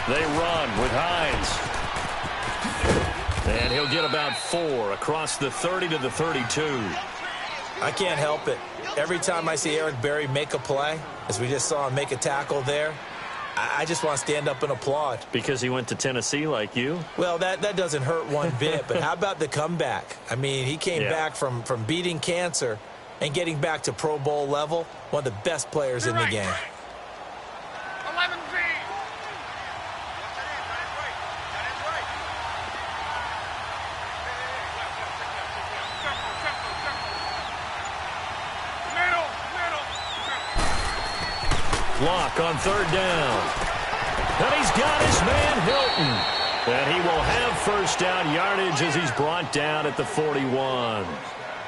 They run with Hines. And he'll get about 4 across the 30 to the 32. I can't help it. Every time I see Eric Berry make a play, as we just saw him make a tackle there, I just want to stand up and applaud. Because he went to Tennessee like you? Well, that doesn't hurt one bit, but how about the comeback? I mean, he came back from beating cancer and getting back to Pro Bowl level, one of the best players in the game. 11 feet. Block on 3rd down. And he's got his man Hilton. And he will have first down yardage as he's brought down at the 41.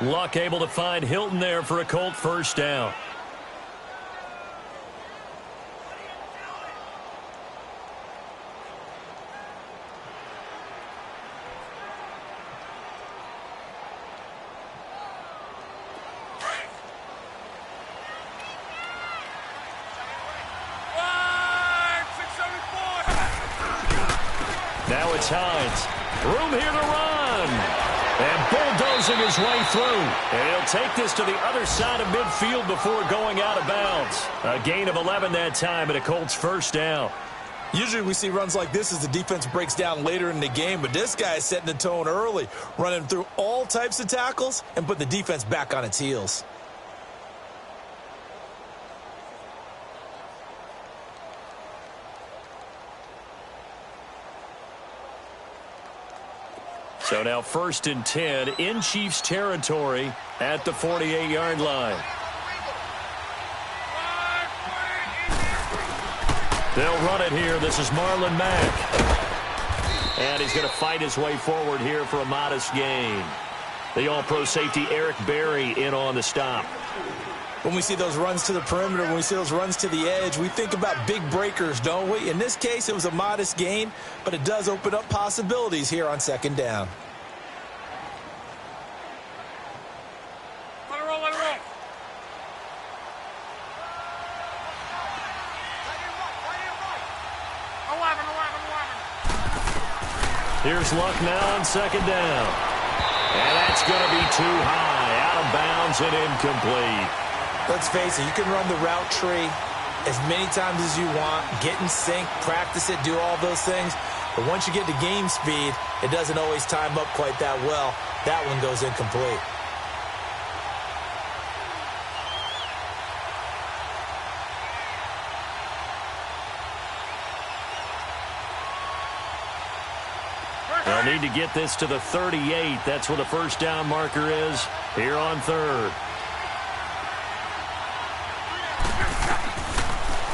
Luck able to find Hilton there for a Colt first down. Now it's Hines. Room here to run. And bulldozing his way through. And he'll take this to the other side of midfield before going out of bounds. A gain of 11 that time and a Colts first down. Usually we see runs like this as the defense breaks down later in the game, but this guy is setting the tone early, running through all types of tackles and put the defense back on its heels. So now 1st and 10 in Chiefs territory at the 48-yard line. They'll run it here. This is Marlon Mack. And he's going to fight his way forward here for a modest gain. The all-pro safety Eric Berry in on the stop. When we see those runs to the perimeter, when we see those runs to the edge, we think about big breakers, don't we? In this case, it was a modest gain, but it does open up possibilities here on 2nd down. Let it roll, let it roll. Here's Luck now on 2nd down. And that's going to be too high, out of bounds and incomplete. Let's face it, you can run the route tree as many times as you want, get in sync, practice it, do all those things. But once you get to game speed, it doesn't always time up quite that well. That one goes incomplete. They'll need to get this to the 38. That's where the first down marker is here on 3rd.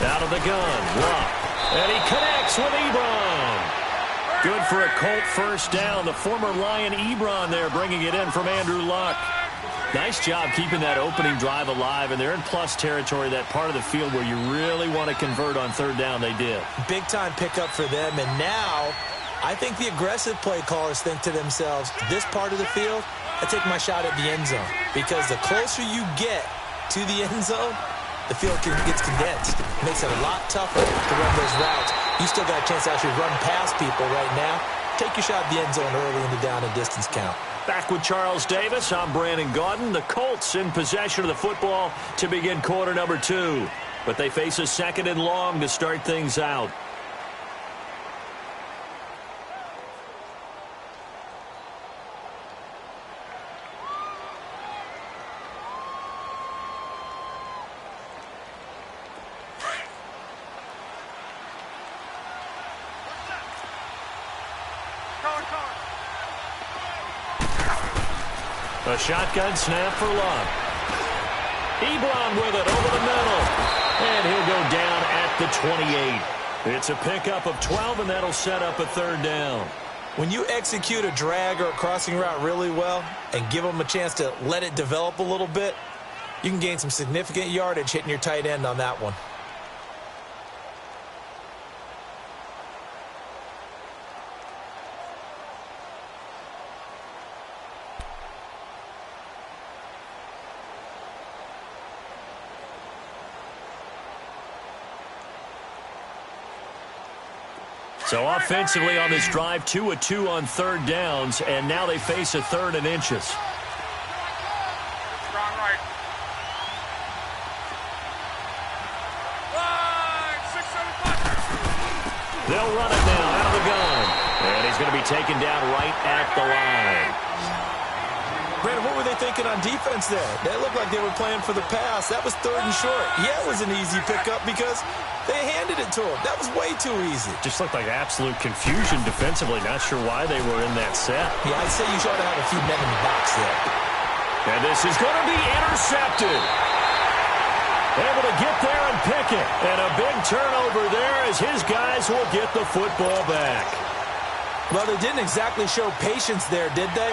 Out of the gun, Luck. And he connects with Ebron. Good for a Colt first down. The former Lion Ebron there bringing it in from Andrew Luck. Nice job keeping that opening drive alive, and they're in plus territory, that part of the field where you really want to convert on 3rd down. They did. Big-time pickup for them, and now I think the aggressive play callers think to themselves, this part of the field, I take my shot at the end zone, because the closer you get to the end zone, the field gets condensed. It makes it a lot tougher to run those routes. You still got a chance to actually run past people right now. Take your shot at the end zone early in the down and distance count. Back with Charles Davis, I'm Brandon Gaudin. The Colts in possession of the football to begin quarter number 2. But they face a 2nd and long to start things out. A shotgun snap for Luck. Ebron with it over the middle. And he'll go down at the 28. It's a pickup of 12, and that'll set up a 3rd down. When you execute a drag or a crossing route really well and give them a chance to let it develop a little bit, you can gain some significant yardage hitting your tight end on that one. So offensively on this drive, 2 of 2 on third downs, and now they face a 3rd and inches. Strong right. 675. They'll run it now out of the gun. And he's going to be taken down right at the line. Brandon, what were they thinking on defense there? They looked like they were playing for the pass. That was 3rd and short. Yeah, it was an easy pickup because they handed it to him. That was way too easy. Just looked like absolute confusion defensively. Not sure why they were in that set. Yeah, I'd say you should have a few men in the box there. And this is going to be intercepted. Able to get there and pick it. And a big turnover there as his guys will get the football back. Well, they didn't exactly show patience there, did they?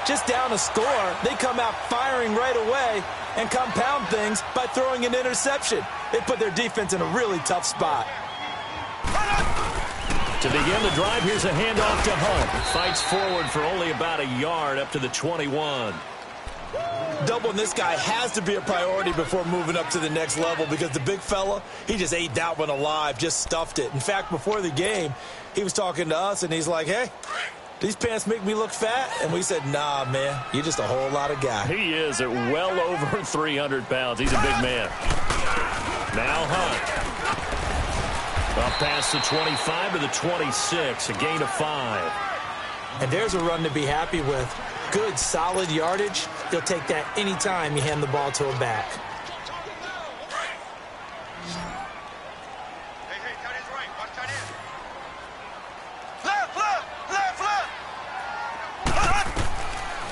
Just down a score, they come out firing right away and compound things by throwing an interception. They put their defense in a really tough spot. To begin the drive, here's a handoff to Hunt. Fights forward for only about a yard up to the 21. Doubling this guy has to be a priority before moving up to the next level because the big fella, he just ate that one alive, just stuffed it. In fact, before the game, he was talking to us, and he's like, hey, these pants make me look fat? And we said, nah, man, you're just a whole lot of guy. He is at well over 300 pounds. He's a big man. Now Hunt. Up past the 25 to the 26, a gain of 5. And there's a run to be happy with. Good, solid yardage. He'll take that anytime you hand the ball to him back. Hey, tight end's right. Watch tight end.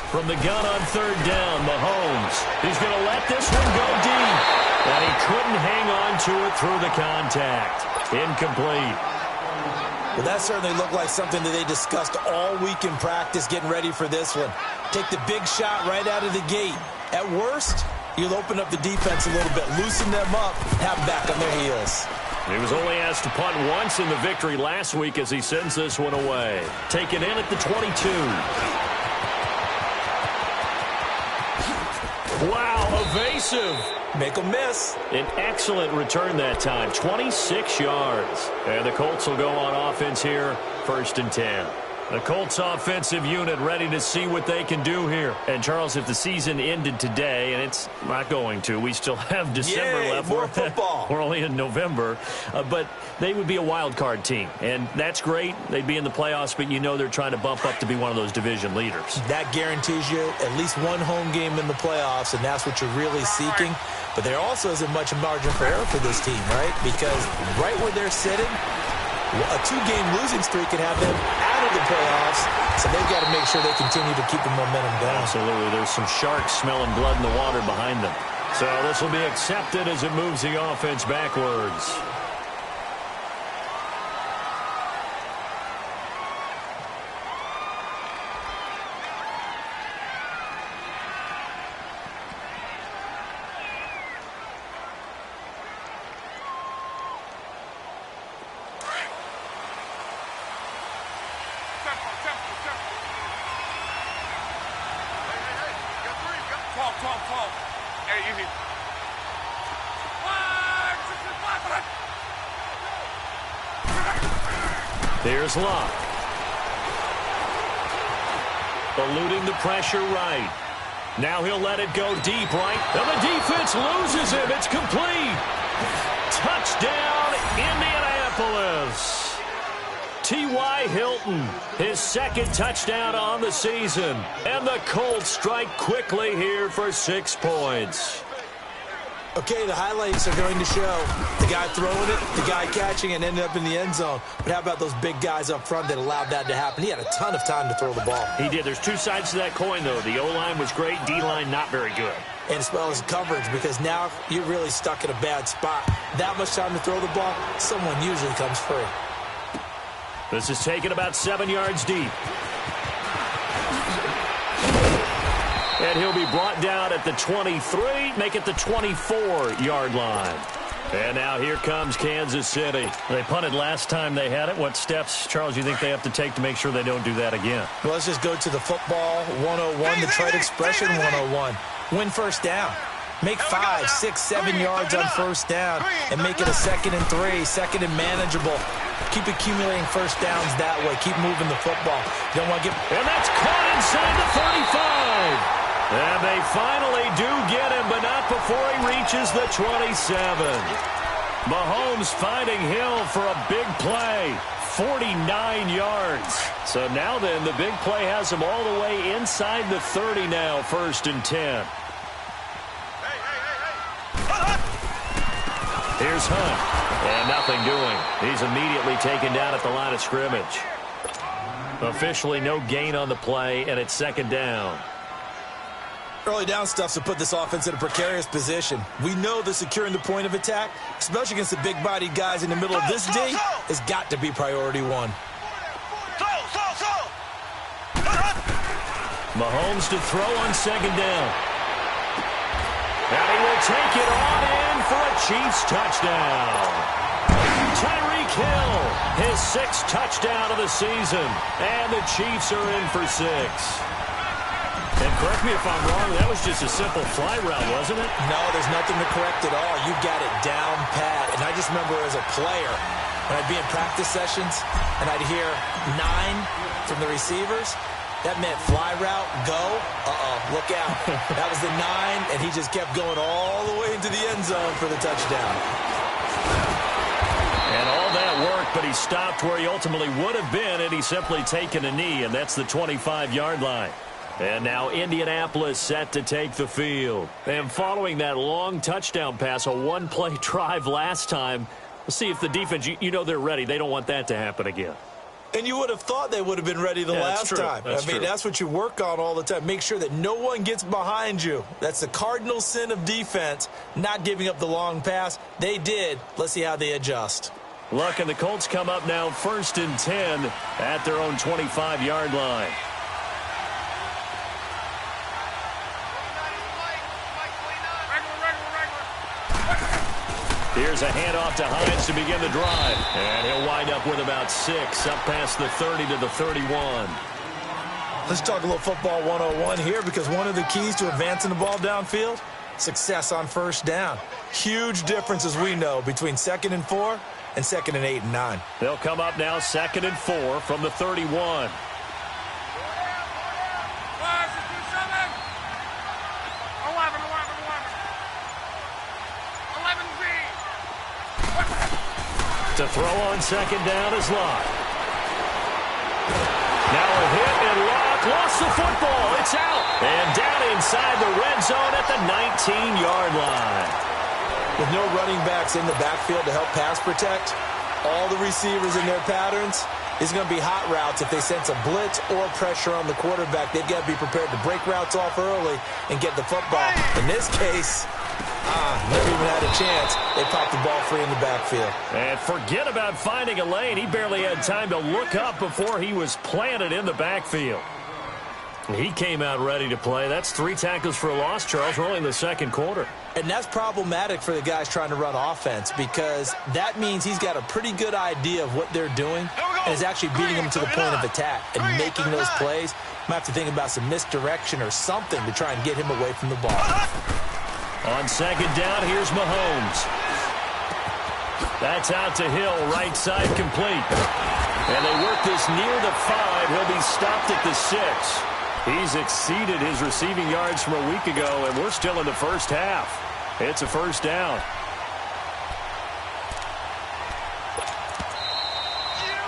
From the gun on third down, Mahomes. He's going to let this one go deep. And he couldn't hang on to it through the contact. Incomplete. Well, that certainly looked like something that they discussed all week in practice getting ready for this one. Take the big shot right out of the gate. At worst, you'll open up the defense a little bit, loosen them up, have them back on their heels. He was only asked to punt once in the victory last week as he sends this one away. Taken in at the 22. Wow, evasive. Make them miss. An excellent return that time, 26 yards. And the Colts will go on offense here, 1st and 10. The Colts offensive unit ready to see what they can do here. And, Charles, if the season ended today, and it's not going to, we still have December Yay, left. more football. We're only in November. But they would be a wild card team. And that's great. They'd be in the playoffs, but you know they're trying to bump up to be one of those division leaders. That guarantees you at least one home game in the playoffs, and that's what you're really seeking. But there also isn't much margin for error for this team, right? Because right where they're sitting, a 2-game losing streak could have them out of the playoffs, so they've got to make sure they continue to keep the momentum going. Absolutely. There's some sharks smelling blood in the water behind them. So this will be accepted as it moves the offense backwards. Hey, easy. Here's Locke. Eluding the pressure right. Now he'll let it go deep right. And the defense loses him. It's complete. Touchdown, Indianapolis. T.Y. Hilton, his 2nd touchdown on the season. And the Colts strike quickly here for 6 points. Okay, the highlights are going to show the guy throwing it, the guy catching it, and ended up in the end zone. But how about those big guys up front that allowed that to happen? He had a ton of time to throw the ball. He did. There's 2 sides to that coin, though. The O-line was great. D-line not very good. And as well as coverage, because now you're really stuck in a bad spot. That much time to throw the ball, someone usually comes free. This is taken about 7 yards deep. And he'll be brought down at the 23, make it the 24-yard line. And now here comes Kansas City. They punted last time they had it. What steps, Charles, you think they have to take to make sure they don't do that again? Well, let's just go to the football 101, the trade expression 101. Win first down. Make 5, 6, 7 yards on first down and make it a 2nd and 3, 2nd and manageable. keep accumulating first downs that way. Keep moving the football. You don't want to get... And that's caught inside the 35. And they finally do get him, but not before he reaches the 27. Mahomes finding Hill for a big play. 49 yards. So now then, the big play has him all the way inside the 30 now, 1st and 10. Here's Hunt. And nothing doing. He's immediately taken down at the line of scrimmage. Officially no gain on the play, and it's 2nd down. Early down stuff to put this offense in a precarious position. We know that securing the point of attack, especially against the big-bodied guys in the middle of this D, has got to be priority one. Mahomes to throw on 2nd down. And he will take it on in for a Chiefs touchdown. Tyreek Hill, his 6th touchdown of the season. And the Chiefs are in for 6. And correct me if I'm wrong, that was just a simple fly route, wasn't it? No, there's nothing to correct at all. You got it down pat. And I just remember as a player, when I'd be in practice sessions and I'd hear 9 from the receivers, that meant fly route, go, look out. That was the 9, and he just kept going all the way into the end zone for the touchdown. And all that worked, but he stopped where he ultimately would have been, and he's simply taken a knee, and that's the 25-yard line. And now Indianapolis set to take the field. And following that long touchdown pass, a one-play drive last time, we'll see if the defense, you know they're ready. They don't want that to happen again. And you would have thought they would have been ready the last time. That's what you work on all the time. Make sure that no one gets behind you. That's the cardinal sin of defense, not giving up the long pass. They did. Let's see how they adjust. Look, and the Colts come up now 1st and 10 at their own 25-yard line. Here's a handoff to Hines to begin the drive. And he'll wind up with about 6, up past the 30 to the 31. Let's talk a little football 101 here, because one of the keys to advancing the ball downfield, success on first down. Huge difference, as we know, between 2nd and 4 and 2nd and 8 and 9. They'll come up now 2nd and 4 from the 31. To throw on 2nd down is Locke. Now a hit, and Locke lost the football. It's out. And down inside the red zone at the 19-yard line. With no running backs in the backfield to help pass protect, all the receivers in their patterns, is going to be hot routes if they sense a blitz or pressure on the quarterback. They've got to be prepared to break routes off early and get the football. In this case, never even had a chance. They popped the ball free in the backfield. And forget about finding a lane. He barely had time to look up before he was planted in the backfield. He came out ready to play. That's 3 tackles for a loss, Charles. We're only in the 2nd quarter. And that's problematic for the guys trying to run offense, because that means he's got a pretty good idea of what they're doing and is actually beating them to the point of attack and making those plays. Might have to think about some misdirection or something to try and get him away from the ball. On 2nd down, here's Mahomes. That's out to Hill, right side complete. And they work this near the 5. He'll be stopped at the 6. He's exceeded his receiving yards from a week ago, and we're still in the first half. It's a 1st down. Yeah.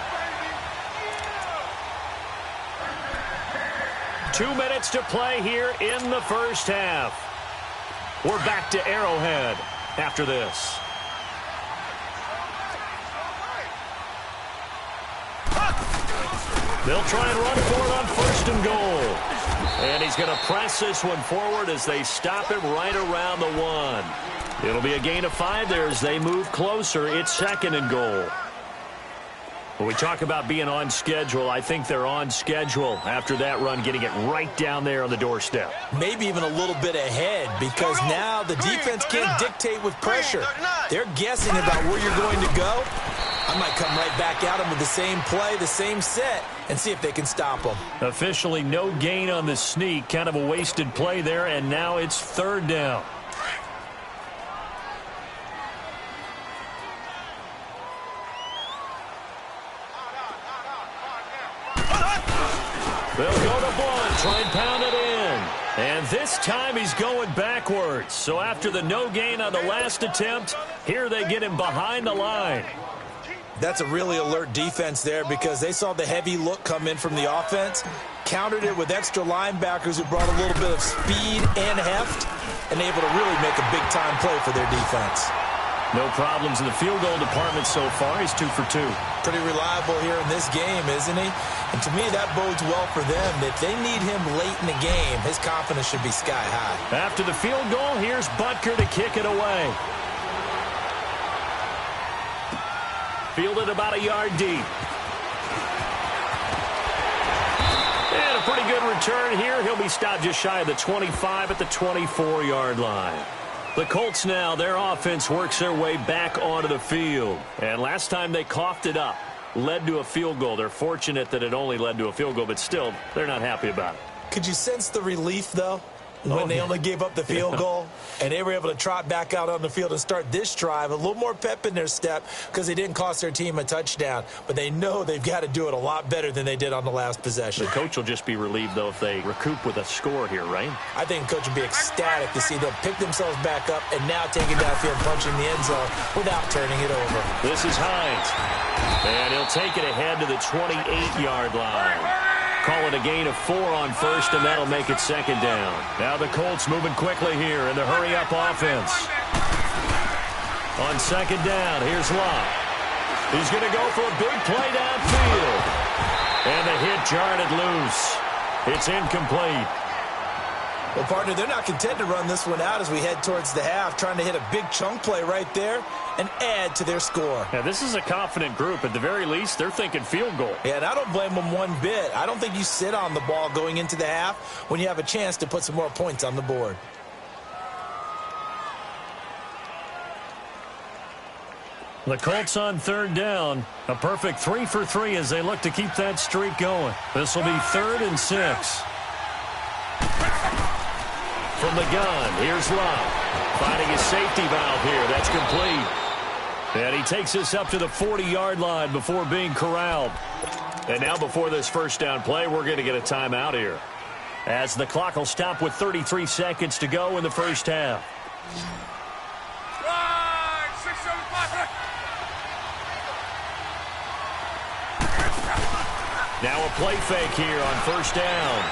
2 minutes to play here in the first half. We're back to Arrowhead after this. They'll try and run for it on 1st and goal. And he's going to press this one forward as they stop him right around the 1. It'll be a gain of 5 there as they move closer. It's 2nd and goal. When we talk about being on schedule, I think they're on schedule after that run, getting it right down there on the doorstep. Maybe even a little bit ahead, because now the defense can't dictate with pressure. They're guessing about where you're going to go. I might come right back at them with the same play, the same set, and see if they can stop them. Officially no gain on the sneak. Kind of a wasted play there, and now it's 3rd down. They'll go to Blunt, try and pound it in. And this time he's going backwards. So after the no gain on the last attempt, here they get him behind the line. That's a really alert defense there because they saw the heavy look come in from the offense, countered it with extra linebackers who brought a little bit of speed and heft, and able to really make a big-time play for their defense. No problems in the field goal department so far. He's 2 for 2. Pretty reliable here in this game, isn't he? And to me, that bodes well for them. If they need him late in the game, his confidence should be sky high. After the field goal, here's Butker to kick it away. Fielded about a yard deep. And a pretty good return here. He'll be stopped just shy of the 25 at the 24-yard line. The Colts now, their offense works their way back onto the field. And last time they coughed it up, led to a field goal. They're fortunate that it only led to a field goal, but still, they're not happy about it. Could you sense the relief, though, when they only gave up the field goal? And they were able to trot back out on the field and start this drive. A little more pep in their step because they didn't cost their team a touchdown. But they know they've got to do it a lot better than they did on the last possession. The coach will just be relieved, though, if they recoup with a score here, right? I think the coach will be ecstatic to see them pick themselves back up and now take it downfield and punch in the end zone without turning it over. This is Hines. And he'll take it ahead to the 28-yard line. Call it a gain of 4 on first, and that'll make it second down. Now the Colts moving quickly here in the hurry-up offense. On second down, here's Locke. He's going to go for a big play downfield. And the hit jarred it loose. It's incomplete. Well, partner, they're not content to run this one out as we head towards the half, trying to hit a big chunk play right there and add to their score. Yeah, this is a confident group. At the very least, they're thinking field goal. Yeah, and I don't blame them one bit. I don't think you sit on the ball going into the half when you have a chance to put some more points on the board. The Colts on third down. A perfect 3 for 3 as they look to keep that streak going. This will be 3rd and 6. From the gun, here's Love. Finding his safety valve here. That's complete. And he takes us up to the 40-yard line before being corralled. And now before this first down play, we're going to get a timeout here, as the clock will stop with 33 seconds to go in the first half. Now a play fake here on first down.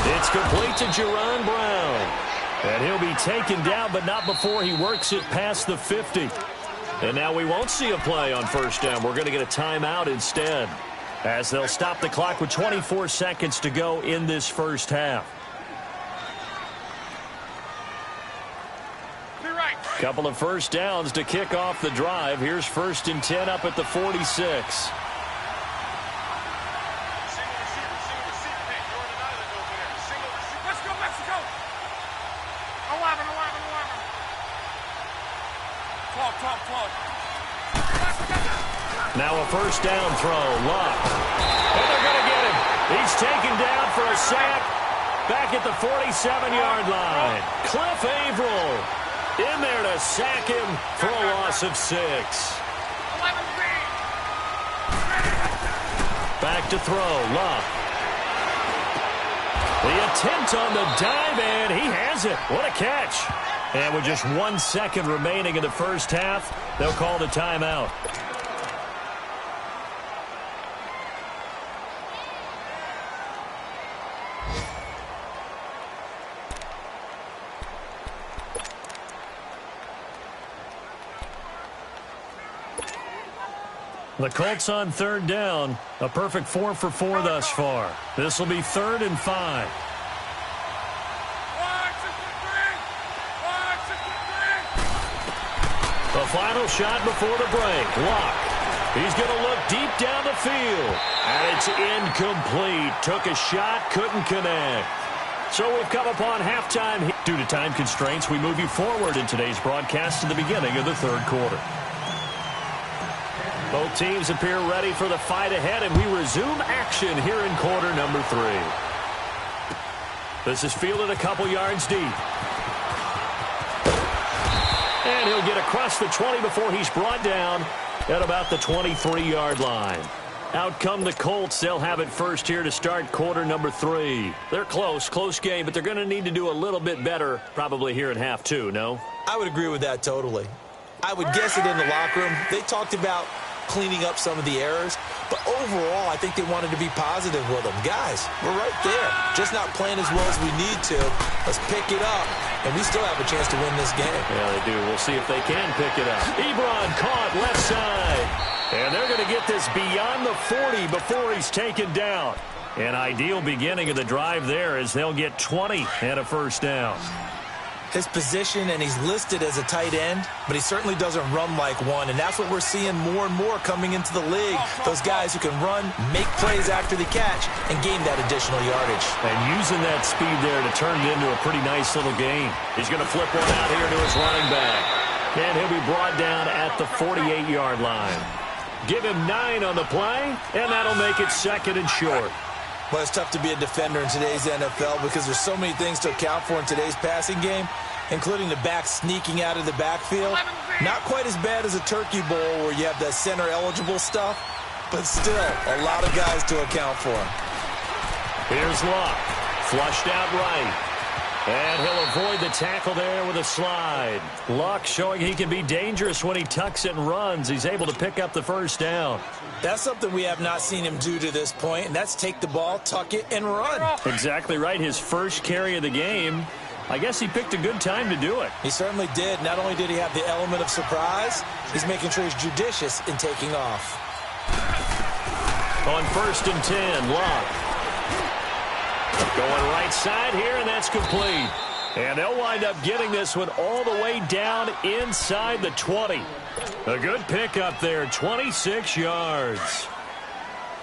It's complete to Jerron Brown. And he'll be taken down, but not before he works it past the 50. And now we won't see a play on first down. We're going to get a timeout instead, as they'll stop the clock with 24 seconds to go in this first half. Couple of first downs to kick off the drive. Here's 1st and 10 up at the 46. Now a first down throw. Locke. And they're going to get him. He's taken down for a sack back at the 47-yard line. Cliff Averill in there to sack him for a loss of 6. Back to throw. Locke. The attempt on the dive, and he has it. What a catch. And with just 1 second remaining in the first half, they'll call the timeout. The Colts on third down. A perfect 4 for 4 thus far. This will be 3rd and 5. The final shot before the break. Locke. He's going to look deep down the field. And it's incomplete. Took a shot, couldn't connect. So we've come upon halftime. Due to time constraints, we move you forward in today's broadcast to the beginning of the 3rd quarter. Both teams appear ready for the fight ahead, and we resume action here in quarter number 3. This is fielded a couple yards deep. And he'll get across the 20 before he's brought down at about the 23-yard line. Out come the Colts. They'll have it first here to start quarter number 3. They're close game, but they're going to need to do a little bit better probably here at half 2, no? I would agree with that totally. I would guess it in the locker room. They talked about cleaning up some of the errors, but overall, I think they wanted to be positive with them. Guys, we're right there. Just not playing as well as we need to. Let's pick it up, and we still have a chance to win this game. Yeah, they do. We'll see if they can pick it up. Ebron caught left side, and they're going to get this beyond the 40 before he's taken down. An ideal beginning of the drive there as they'll get 20 and a first down. His position, and he's listed as a tight end, but he certainly doesn't run like one, and that's what we're seeing more and more coming into the league. Those guys who can run, make plays after the catch, and gain that additional yardage. And using that speed there to turn it into a pretty nice little game. He's going to flip one out here to his running back. And he'll be brought down at the 48-yard line. Give him 9 on the play, and that'll make it second and short. Well, it's tough to be a defender in today's NFL because there's so many things to account for in today's passing game, including the back sneaking out of the backfield. Not quite as bad as a turkey bowl where you have that center-eligible stuff, but still a lot of guys to account for. Here's Luck, flushed out right. And he'll avoid the tackle there with a slide. Luck showing he can be dangerous when he tucks it and runs. He's able to pick up the first down. That's something we have not seen him do to this point, and that's take the ball, tuck it, and run. Exactly right. His first carry of the game. I guess he picked a good time to do it. He certainly did. Not only did he have the element of surprise, he's making sure he's judicious in taking off. On 1st and 10, Luck. Going right side here, and that's complete. And they'll wind up getting this one all the way down inside the 20. A good pickup there, 26 yards.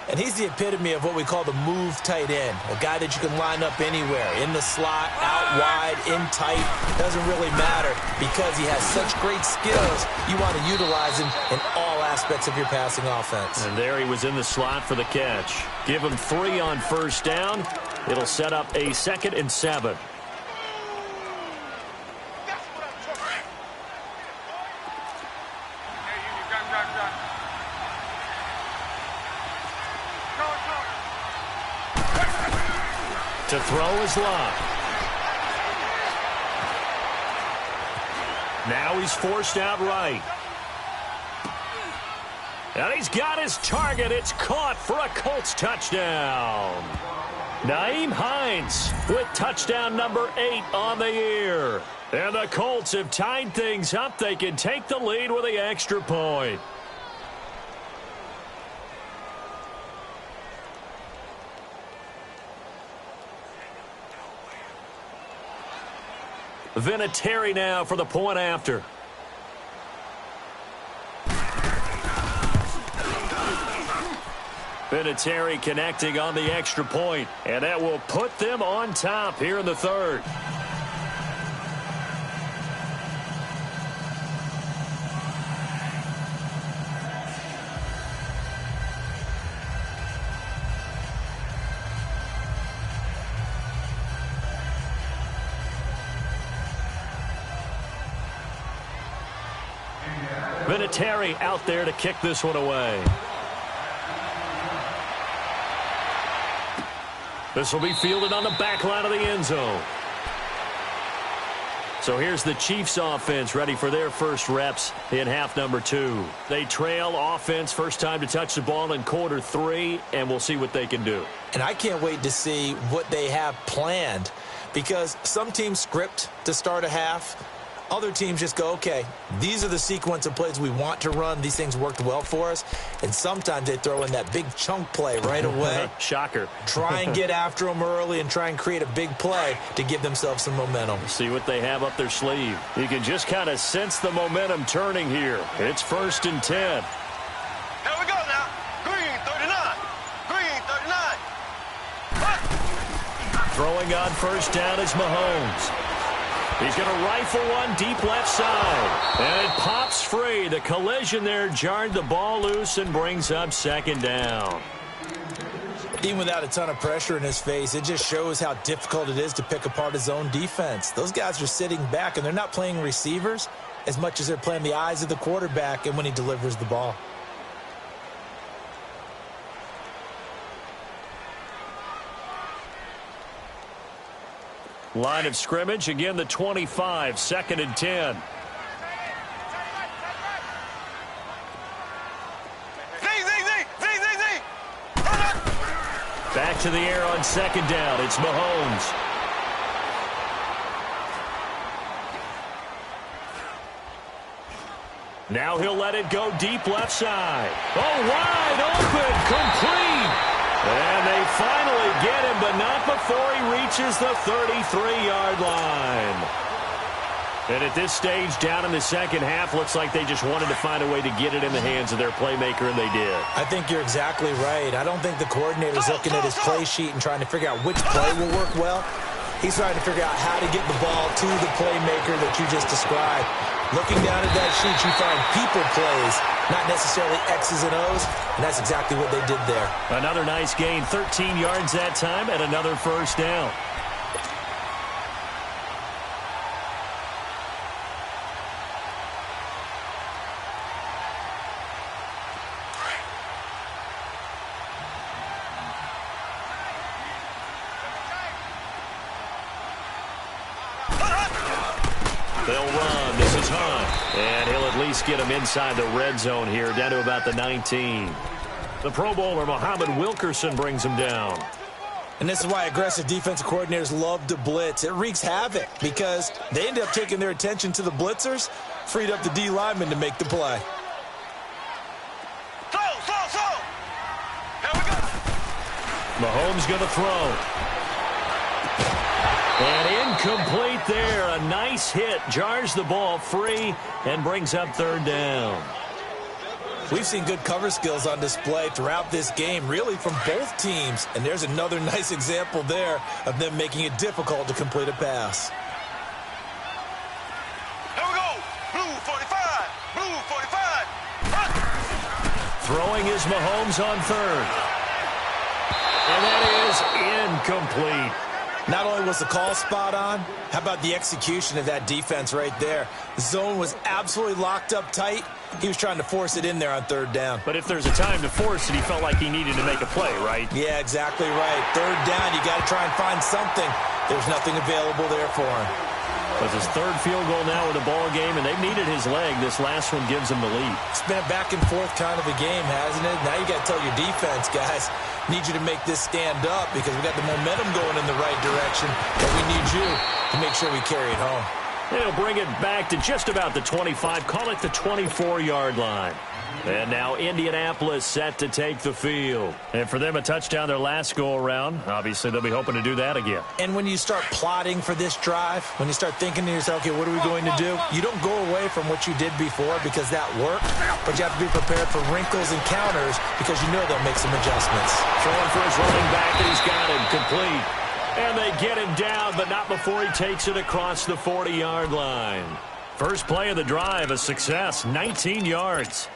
And he's the epitome of what we call the move tight end, a guy that you can line up anywhere, in the slot, out wide, in tight. Doesn't really matter because he has such great skills. You want to utilize him in all aspects of your passing offense. And there he was in the slot for the catch. Give him 3 on first down. It'll set up a 2nd and 7. To throw is Luck. Now he's forced out right. And he's got his target. It's caught for a Colts touchdown. Nyheim Hines with touchdown number 8 on the year. And the Colts have tied things up. They can take the lead with the extra point. Vinatieri now for the point after. Vinatieri connecting on the extra point, and that will put them on top here in the 3rd. Vinatieri out there to kick this one away. This will be fielded on the back line of the end zone. So here's the Chiefs offense ready for their first reps in half number 2. They trail offense, first time to touch the ball in quarter 3, and we'll see what they can do. And I can't wait to see what they have planned because some teams script to start a half. Other teams just go, okay, these are the sequence of plays we want to run. These things worked well for us. And sometimes they throw in that big chunk play right away. Shocker. Try and get after them early and try and create a big play to give themselves some momentum. See what they have up their sleeve. You can just kind of sense the momentum turning here. It's 1st and 10. Here we go now. Green 39. Green 39. Throwing on first down is Mahomes. He's going to rifle one deep left side. And it pops free. The collision there jarred the ball loose and brings up 2nd down. Even without a ton of pressure in his face, it just shows how difficult it is to pick apart his own defense. Those guys are sitting back, and they're not playing receivers as much as they're playing the eyes of the quarterback and when he delivers the ball. Line of scrimmage, again the 25, 2nd and 10. Back to the air on 2nd down. It's Mahomes. Now he'll let it go deep left side. Oh, wide open, complete. And they finally get him, but not before he reaches the 33-yard line. And at this stage, down in the second half, looks like they just wanted to find a way to get it in the hands of their playmaker, and they did. I think you're exactly right. I don't think the coordinator's looking at his play sheet and trying to figure out which play will work well. He's trying to figure out how to get the ball to the playmaker that you just described. Looking down at that sheet, you find people plays, not necessarily X's and O's, and that's exactly what they did there. Another nice gain, 13 yards that time, and another first down. They'll run. This is Hunt. And he'll at least get him inside the red zone here, down to about the 19. The Pro Bowler, Muhammad Wilkerson, brings him down. And this is why aggressive defensive coordinators love to blitz. It wreaks havoc because they end up taking their attention to the blitzers, freed up the D lineman to make the play. Slow. Here we go. Mahomes going to throw. And incomplete there. A nice hit. Jars the ball free and brings up 3rd down. We've seen good cover skills on display throughout this game, really from both teams. And there's another nice example there of them making it difficult to complete a pass. Here we go. Blue 45. Blue 45. Run. Throwing is Mahomes on 3rd. And that is incomplete. Not only was the call spot on, how about the execution of that defense right there? The zone was absolutely locked up tight. He was trying to force it in there on 3rd down. But if there's a time to force it, he felt like he needed to make a play, right? Yeah, exactly right. 3rd down, you got to try and find something. There's nothing available there for him. It's his 3rd field goal now in the ball game, and they've needed his leg. This last one gives him the lead. It's been a back and forth kind of a game, hasn't it? Now you got to tell your defense, guys, need you to make this stand up because we got the momentum going in the right direction, and we need you to make sure we carry it home. They'll bring it back to just about the 25, call it the 24-yard line. And now Indianapolis set to take the field. And for them, a touchdown their last go-around. Obviously, they'll be hoping to do that again. And when you start plotting for this drive, when you start thinking to yourself, okay, what are we going to do? You don't go away from what you did before because that worked, but you have to be prepared for wrinkles and counters because you know they'll make some adjustments. Throwing for his running back, and he's got him complete. And they get him down, but not before he takes it across the 40-yard line. First play of the drive, a success, 19 yards.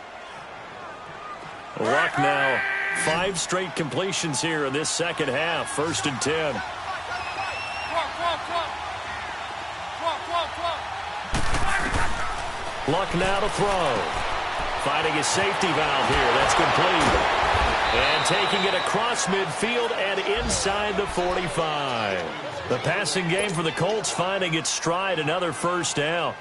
Luck now, 5 straight completions here in this second half. 1st and 10. Luck now to throw. Finding his safety valve here. That's complete. And taking it across midfield and inside the 45. The passing game for the Colts finding its stride. Another first down.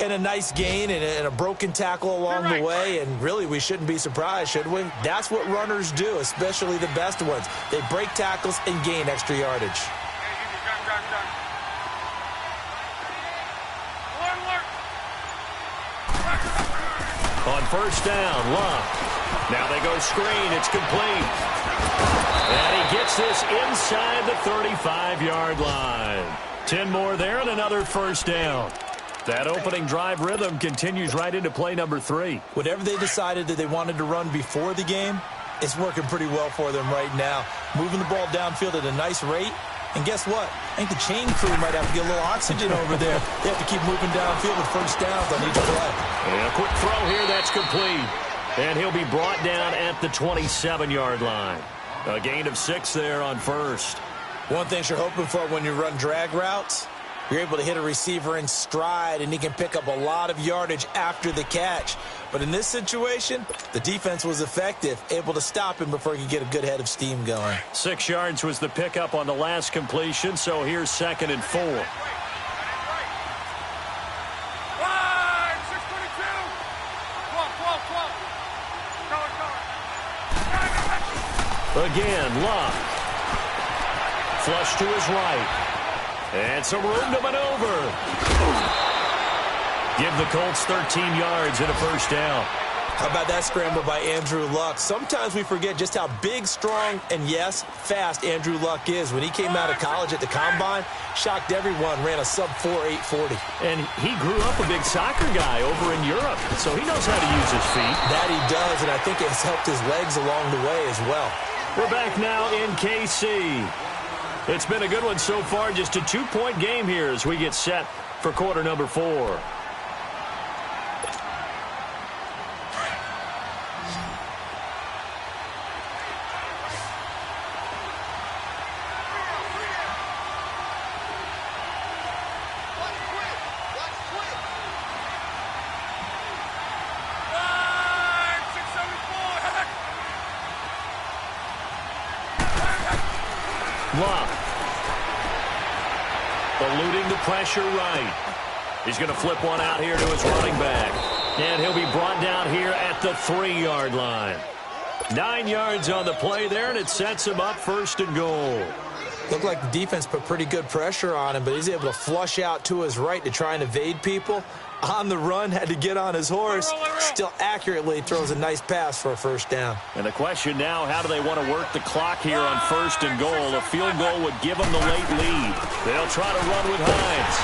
And a nice gain and a broken tackle along the way. And really, we shouldn't be surprised, should we? That's what runners do, especially the best ones. They break tackles and gain extra yardage. On first down, Luck. Now they go screen. It's complete. And he gets this inside the 35-yard line. 10 more there and another first down. That opening drive rhythm continues right into play number 3. Whatever they decided that they wanted to run before the game, it's working pretty well for them right now. Moving the ball downfield at a nice rate. And guess what? I think the chain crew might have to get a little oxygen over there. They have to keep moving downfield with first downs on each play. And a quick throw here. That's complete. And he'll be brought down at the 27-yard line. A gain of 6 there on first. One thing you're hoping for when you run drag routes, You're able to hit a receiver in stride, and he can pick up a lot of yardage after the catch. But in this situation, the defense was effective, able to stop him before he could get a good head of steam going. 6 yards was the pickup on the last completion, so here's 2nd and 4. Again, Luck. Flush to his right. And some room to maneuver. Give the Colts 13 yards and a first down. How about that scramble by Andrew Luck? Sometimes we forget just how big, strong, and, yes, fast Andrew Luck is. When he came out of college at the Combine, shocked everyone, ran a sub-4 840. And he grew up a big soccer guy over in Europe, so he knows how to use his feet. That he does, and I think it's helped his legs along the way as well. We're back now in KC. It's been a good one so far, just a 2-point game here as we get set for quarter number 4. Luck. Eluding the pressure right. He's going to flip one out here to his running back. And he'll be brought down here at the 3-yard line. 9 yards on the play there, and it sets him up 1st and goal. Looked like the defense put pretty good pressure on him, but he's able to flush out to his right to try and evade people. On the run, had to get on his horse. Still accurately throws a nice pass for a first down. And the question now, how do they want to work the clock here on 1st and goal? A field goal would give them the late lead. They'll try to run with Hines.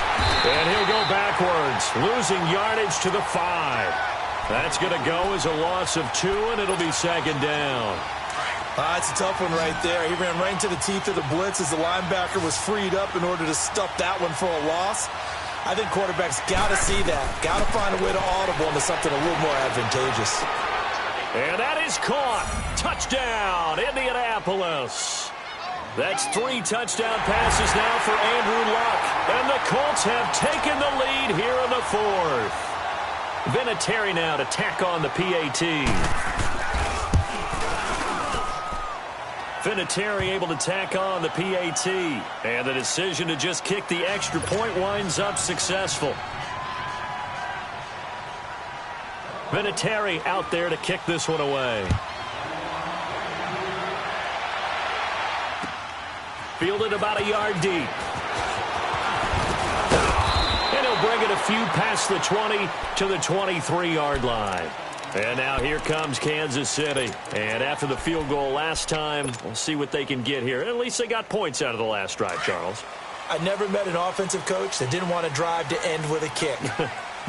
And he'll go backwards, losing yardage to the 5. That's going to go as a loss of 2, and it'll be 2nd down. It's a tough one right there. He ran right into the teeth of the blitz as the linebacker was freed up in order to stuff that one for a loss. I think quarterbacks got to see that. Got to find a way to audible into something a little more advantageous. And that is caught. Touchdown, Indianapolis. That's 3 touchdown passes now for Andrew Luck. And the Colts have taken the lead here in the 4th. Vinatieri now to tack on the PAT. Vinatieri able to tack on the PAT. And the decision to just kick the extra point winds up successful. Vinatieri out there to kick this one away. Fielded about a yard deep. And he'll bring it a few past the 20 to the 23-yard line. And now here comes Kansas City. And after the field goal last time, we'll see what they can get here. At least they got points out of the last drive, Charles. I never met an offensive coach that didn't want to drive to end with a kick.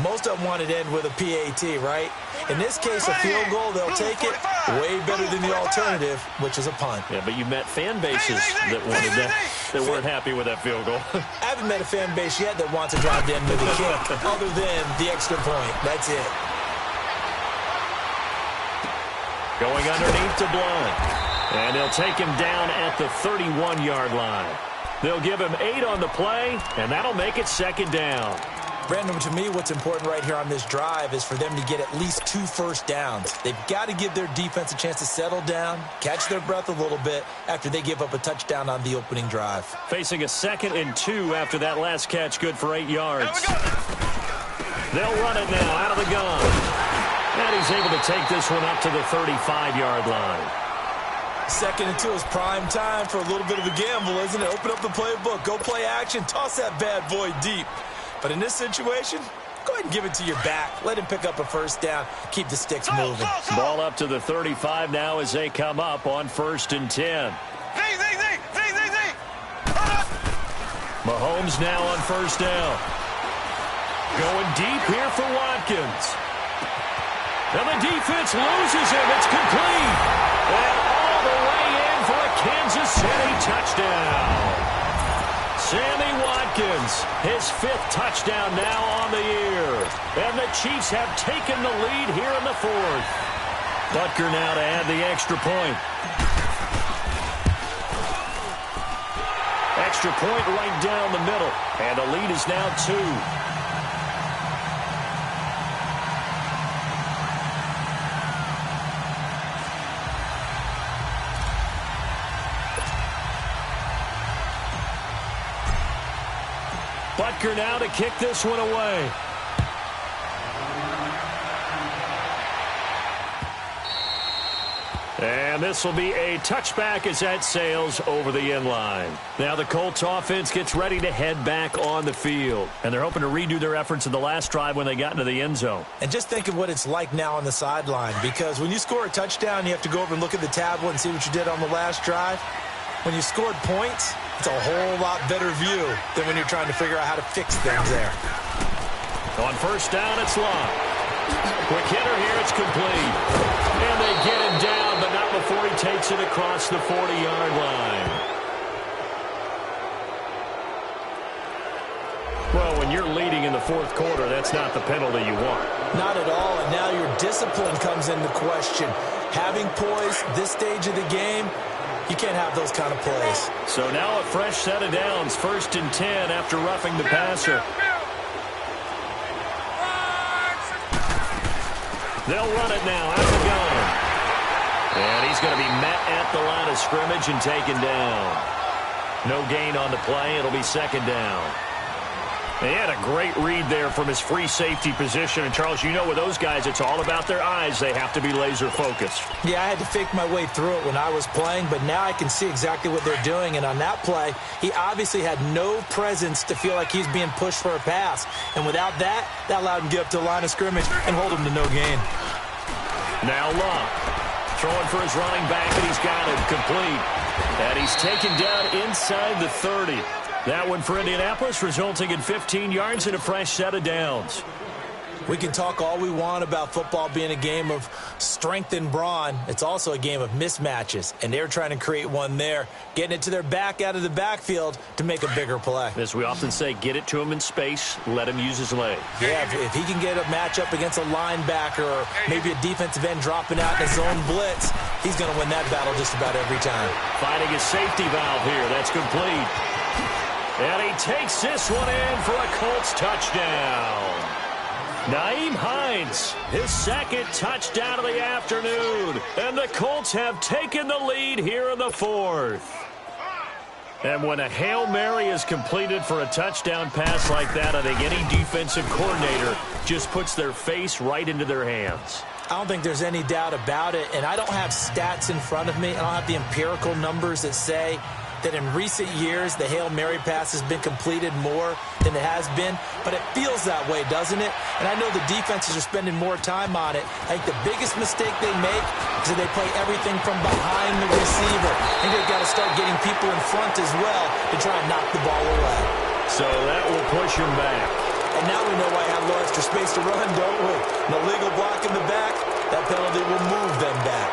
Most of them wanted to end with a PAT, right? In this case, a field goal, they'll take it way better than the alternative, which is a punt. Yeah, but you met fan bases that wanted that, that weren't happy with that field goal. I haven't met a fan base yet that wants to drive to end with a kick, other than the extra point. That's it. Going underneath to Blunt. And they'll take him down at the 31-yard line. They'll give him 8 on the play, and that'll make it 2nd down. Brandon, to me, what's important right here on this drive is for them to get at least 2 first downs. They've got to give their defense a chance to settle down, catch their breath a little bit after they give up a touchdown on the opening drive. Facing a 2nd and 2 after that last catch, good for 8 yards. They'll run it now out of the gun. And he's able to take this one up to the 35-yard line. 2nd and 2 is prime time for a little bit of a gamble, isn't it? Open up the playbook, go play action, toss that bad boy deep. But in this situation, go ahead and give it to your back. Let him pick up a first down. Keep the sticks moving. Ball up to the 35 now as they come up on 1st and 10. Mahomes now on 1st down. Going deep here for Watkins. And the defense loses him. It's complete. And all the way in for a Kansas City touchdown. Sammy Watkins, his 5th touchdown now on the year. And the Chiefs have taken the lead here in the 4th. Butker now to add the extra point. extra point right down the middle. And the lead is now 2. Butker now to kick this one away. And this will be a touchback as that sails over the end line. Now the Colts offense gets ready to head back on the field. And they're hoping to redo their efforts in the last drive when they got into the end zone. And just think of what it's like now on the sideline, because when you score a touchdown, you have to go over and look at the tablet and see what you did on the last drive. When you scored points, it's a whole lot better view than when you're trying to figure out how to fix things there. On first down, it's Locke. Quick hitter here, it's complete. And they get him down, but not before he takes it across the 40-yard line. Well, when you're leading in the fourth quarter, that's not the penalty you want. Not at all, and now your discipline comes into question. Having poise this stage of the game, you can't have those kind of plays. So now a fresh set of downs, 1st and 10 after roughing the passer. They'll run it now out of the gun. And he's going to be met at the line of scrimmage and taken down. No gain on the play. It'll be 2nd down. They had a great read there from his free safety position. And, Charles, you know with those guys, it's all about their eyes. They have to be laser-focused. Yeah, I had to fake my way through it when I was playing, but now I can see exactly what they're doing. And on that play, he obviously had no presence to feel like he's being pushed for a pass. And without that, that allowed him to get up to the line of scrimmage and hold him to no gain. Now Locke throwing for his running back, and he's got it complete. And he's taken down inside the 30. That one for Indianapolis, resulting in 15 yards and a fresh set of downs. We can talk all we want about football being a game of strength and brawn. It's also a game of mismatches, and they're trying to create one there, getting it to their back out of the backfield to make a bigger play. As we often say, get it to him in space, let him use his leg. Yeah, if he can get a matchup against a linebacker or maybe a defensive end dropping out in a zone blitz, he's going to win that battle just about every time. Finding a safety valve here. That's complete. And he takes this one in for a Colts touchdown. Nyheim Hines, his 2nd touchdown of the afternoon. And the Colts have taken the lead here in the 4th. And when a Hail Mary is completed for a touchdown pass like that, I think any defensive coordinator just puts their face right into their hands. I don't think there's any doubt about it. And I don't have stats in front of me. I don't have the empirical numbers that say that in recent years the Hail Mary pass has been completed more than it has been, but it feels that way, doesn't it? And I know the defenses are spending more time on it. I think the biggest mistake they make is that they play everything from behind the receiver. I think they've got to start getting people in front as well to try and knock the ball away. So that will push him back. And now we know why I have a little extra space to run, don't we? An illegal block in the back, that penalty will move them back.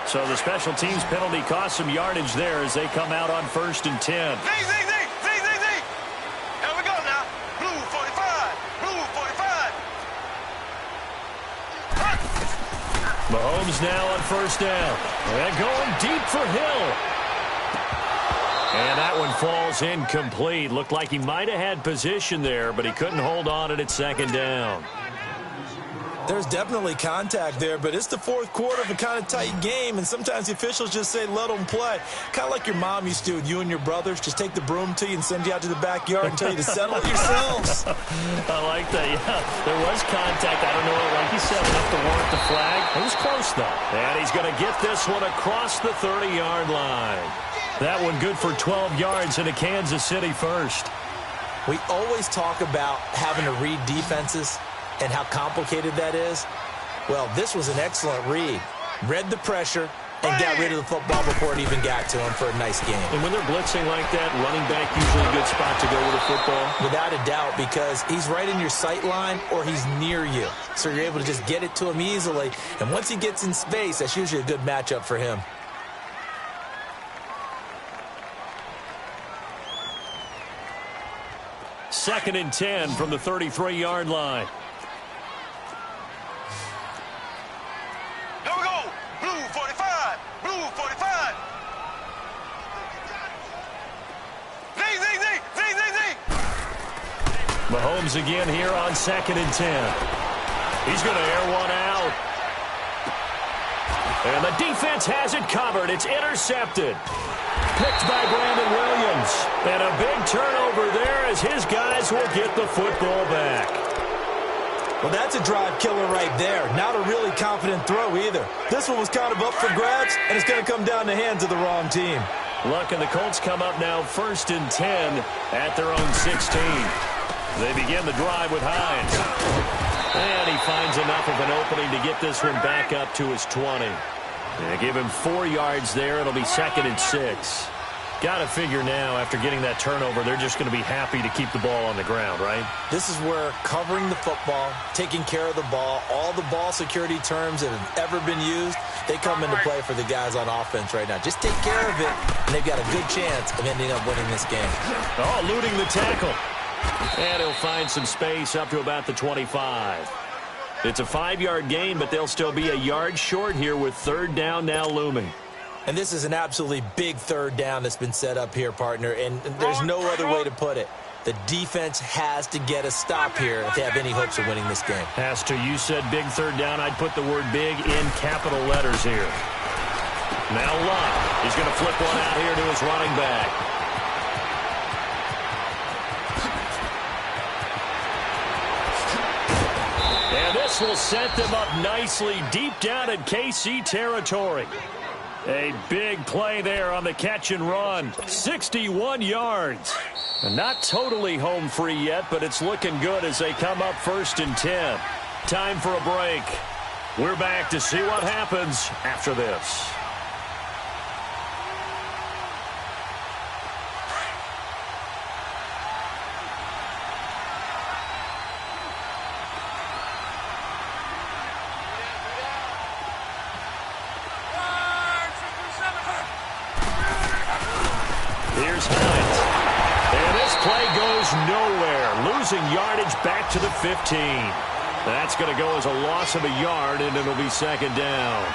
So the special teams penalty cost some yardage there as they come out on 1st and 10. Here we go now. Blue 45. Blue 45. Mahomes now on 1st down. And going deep for Hill. And that one falls incomplete. Looked like he might have had position there, but he couldn't hold on it at 2nd down. There's definitely contact there, but it's the 4th quarter of a kind of tight game, and sometimes the officials just say, let them play. Kind of like your mom used to with you and your brothers. Just take the broom to you and send you out to the backyard and tell you to settle it yourselves. I like that, yeah. There was contact. I don't know, like you said, enough to warrant the flag. It was close, though. And he's going to get this one across the 30-yard line. That one good for 12 yards into Kansas City first. We always talk about having to read defenses and how complicated that is. Well, this was an excellent read. Read the pressure and got rid of the football before it even got to him for a nice game. And when they're blitzing like that, running back usually a good spot to go with the football. Without a doubt, because he's right in your sight line or he's near you. So you're able to just get it to him easily. And once he gets in space, that's usually a good matchup for him. Second and 10 from the 33-yard line. Here we go. Blue 45. Mahomes again here on 2nd and 10. He's going to air one out. And the defense has it covered. It's intercepted. Picked by Brandon Williams. And a big turnover there as his guys will get the football back. Well, that's a drive killer right there. Not a really confident throw either. This one was kind of up for grabs, and it's going to come down the hands of the wrong team. Luck and the Colts come up now 1st and 10 at their own 16. They begin the drive with Hines. And he finds enough of an opening to get this one back up to his 20. They give him 4 yards there. It'll be 2nd and 6. Got to figure now, after getting that turnover, they're just going to be happy to keep the ball on the ground, right? This is where covering the football, taking care of the ball, all the ball security terms that have ever been used, they come into play for the guys on offense right now. Just take care of it, and they've got a good chance of ending up winning this game. Oh, eluding the tackle. And he'll find some space up to about the 25. It's a 5-yard gain, but they'll still be a yard short here with 3rd down now looming. And this is an absolutely big 3rd down that's been set up here, partner, and there's no other way to put it. The defense has to get a stop here if they have any hopes of winning this game. Has to. You said big 3rd down. I'd put the word big in capital letters here. Now Luck. He's going to flip one out here to his running back. And this will set them up nicely deep down in KC territory. A big play there on the catch and run. 61 yards. Not totally home free yet, but it's looking good as they come up 1st and 10. Time for a break. We're back to see what happens after this. Here's Hines. And this play goes nowhere. Losing yardage back to the 15. That's going to go as a loss of a yard, and it'll be 2nd down.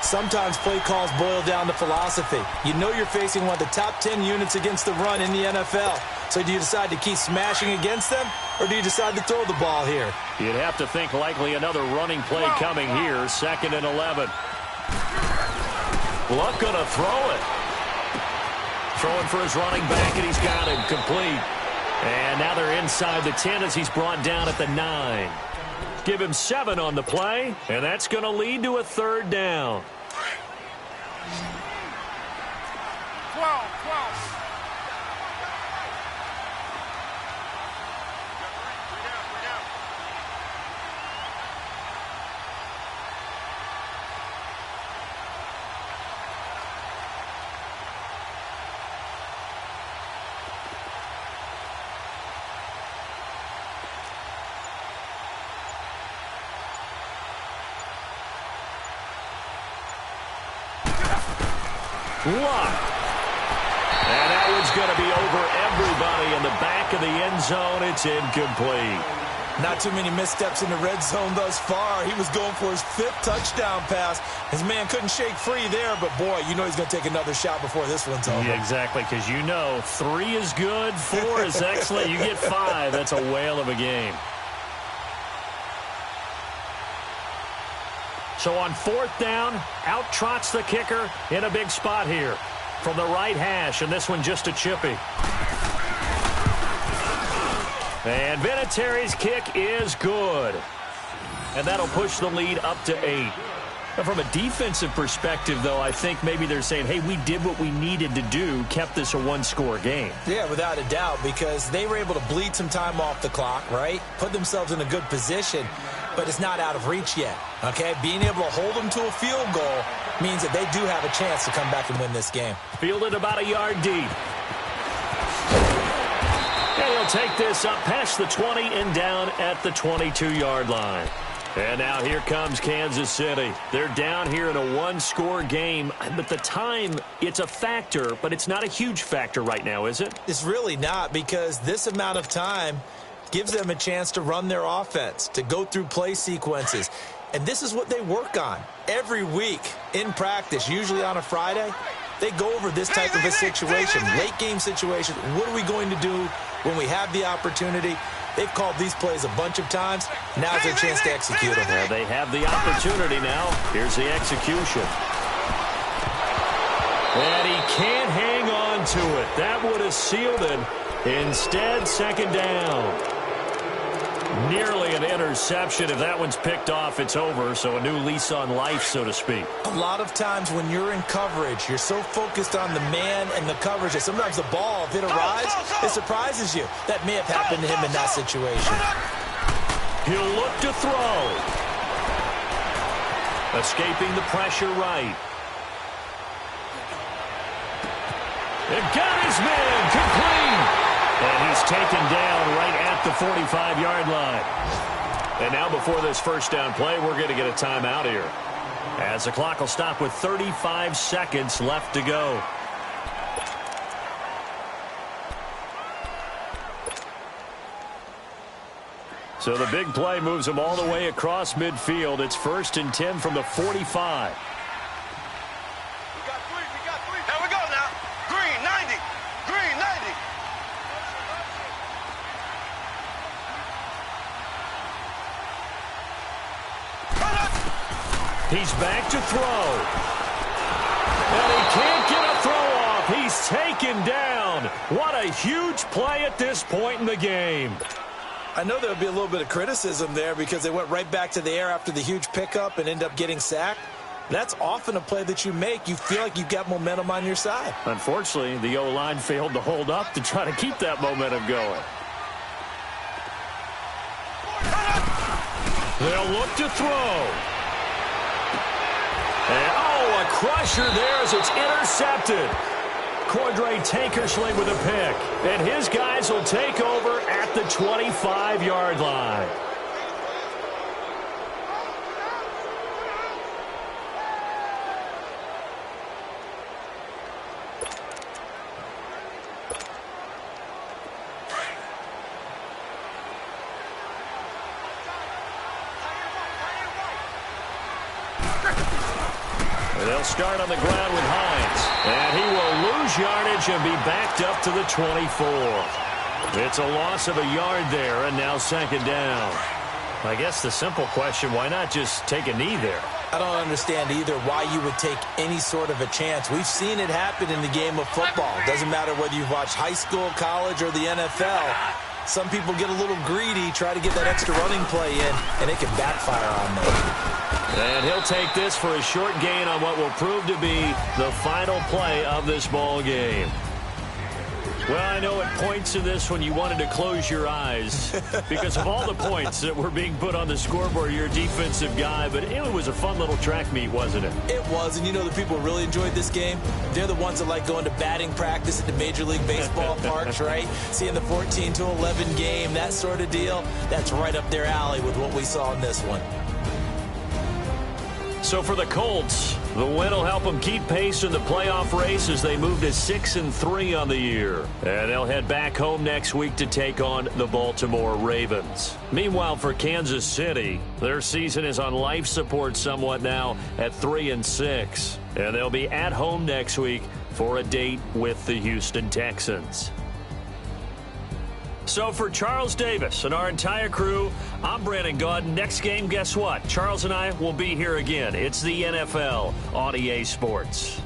Sometimes play calls boil down to philosophy. You know you're facing one of the top 10 units against the run in the NFL. So do you decide to keep smashing against them, or do you decide to throw the ball here? You'd have to think likely another running play coming here. 2nd and 11. Luck going to throw it. Throwing for his running back, and he's got him complete. And now they're inside the 10 as he's brought down at the 9. Give him 7 on the play, and that's going to lead to a 3rd down. 12. Luck. And that one's going to be over everybody in the back of the end zone. It's incomplete. Not too many missteps in the red zone thus far. He was going for his 5th touchdown pass. His man couldn't shake free there, but boy, you know he's going to take another shot before this one's over. Yeah, exactly, because you know 3 is good, 4 is excellent. You get 5. That's a whale of a game. So on 4th down, out trots the kicker in a big spot here from the right hash, and this one just a chippy. And Vinatieri's kick is good. And that'll push the lead up to 8. Now, from a defensive perspective, though, I think maybe they're saying, hey, we did what we needed to do, kept this a 1-score game. Yeah, without a doubt, because they were able to bleed some time off the clock, right? Put themselves in a good position, but it's not out of reach yet, okay? Being able to hold them to a field goal means that they do have a chance to come back and win this game. Fielded about a yard deep. And he'll take this up past the 20 and down at the 22-yard line. And now here comes Kansas City. They're down here in a 1-score game. But the time, it's a factor, but it's not a huge factor right now, is it? It's really not, because this amount of time gives them a chance to run their offense, to go through play sequences. And this is what they work on every week in practice, usually on a Friday. They go over this type of a situation, late game situation. What are we going to do when we have the opportunity? They've called these plays a bunch of times. Now's their chance to execute them. Well, they have the opportunity now. Here's the execution. And he can't hang on to it. That would have sealed it. Instead, second down. Nearly an interception. If that one's picked off, it's over. So a new lease on life, so to speak. A lot of times when you're in coverage, you're so focused on the man and the coverage that sometimes the ball, if it arrives, it surprises you. That may have happened to him in that situation. He'll look to throw. Escaping the pressure right. It got his man complete. And he's taken down right at the 45-yard line. And now before this first down play, we're going to get a timeout here, as the clock will stop with 35 seconds left to go. So the big play moves them all the way across midfield. It's 1st and 10 from the 45. Here we go now. Green, 90. Green, 90. He's back to throw. And he can't get a throw off. He's taken down. What a huge play at this point in the game. I know there'll be a little bit of criticism there because they went right back to the air after the huge pickup and end up getting sacked. That's often a play that you make. You feel like you've got momentum on your side. Unfortunately, the O-line failed to hold up to try to keep that momentum going. They'll look to throw. And, oh, a crusher there as it's intercepted. Cordray Tankersley with a pick. And his guys will take over at the 25-yard line. They'll start on the ground with Hines. And he will lose yardage and be backed up to the 24. It's a loss of a yard there, and now second down. I guess the simple question, why not just take a knee there? I don't understand either why you would take any sort of a chance. We've seen it happen in the game of football. Doesn't matter whether you've watched high school, college, or the NFL. Some people get a little greedy, try to get that extra running play in, and it can backfire on them. And he'll take this for a short gain on what will prove to be the final play of this ball game. Well, I know at points in this when you wanted to close your eyes because of all the points that were being put on the scoreboard. You're a defensive guy, but it was a fun little track meet, wasn't it? It was, and you know the people really enjoyed this game? They're the ones that like going to batting practice at the Major League Baseball parks, right? Seeing the 14-11 game, that sort of deal. That's right up their alley with what we saw in this one. So for the Colts, the win will help them keep pace in the playoff race as they move to 6-3 on the year. And they'll head back home next week to take on the Baltimore Ravens. Meanwhile, for Kansas City, their season is on life support somewhat now at 3-6. And they'll be at home next week for a date with the Houston Texans. So for Charles Davis and our entire crew, I'm Brandon Gaudin. Next game, guess what? Charles and I will be here again. It's the NFL on EA Sports.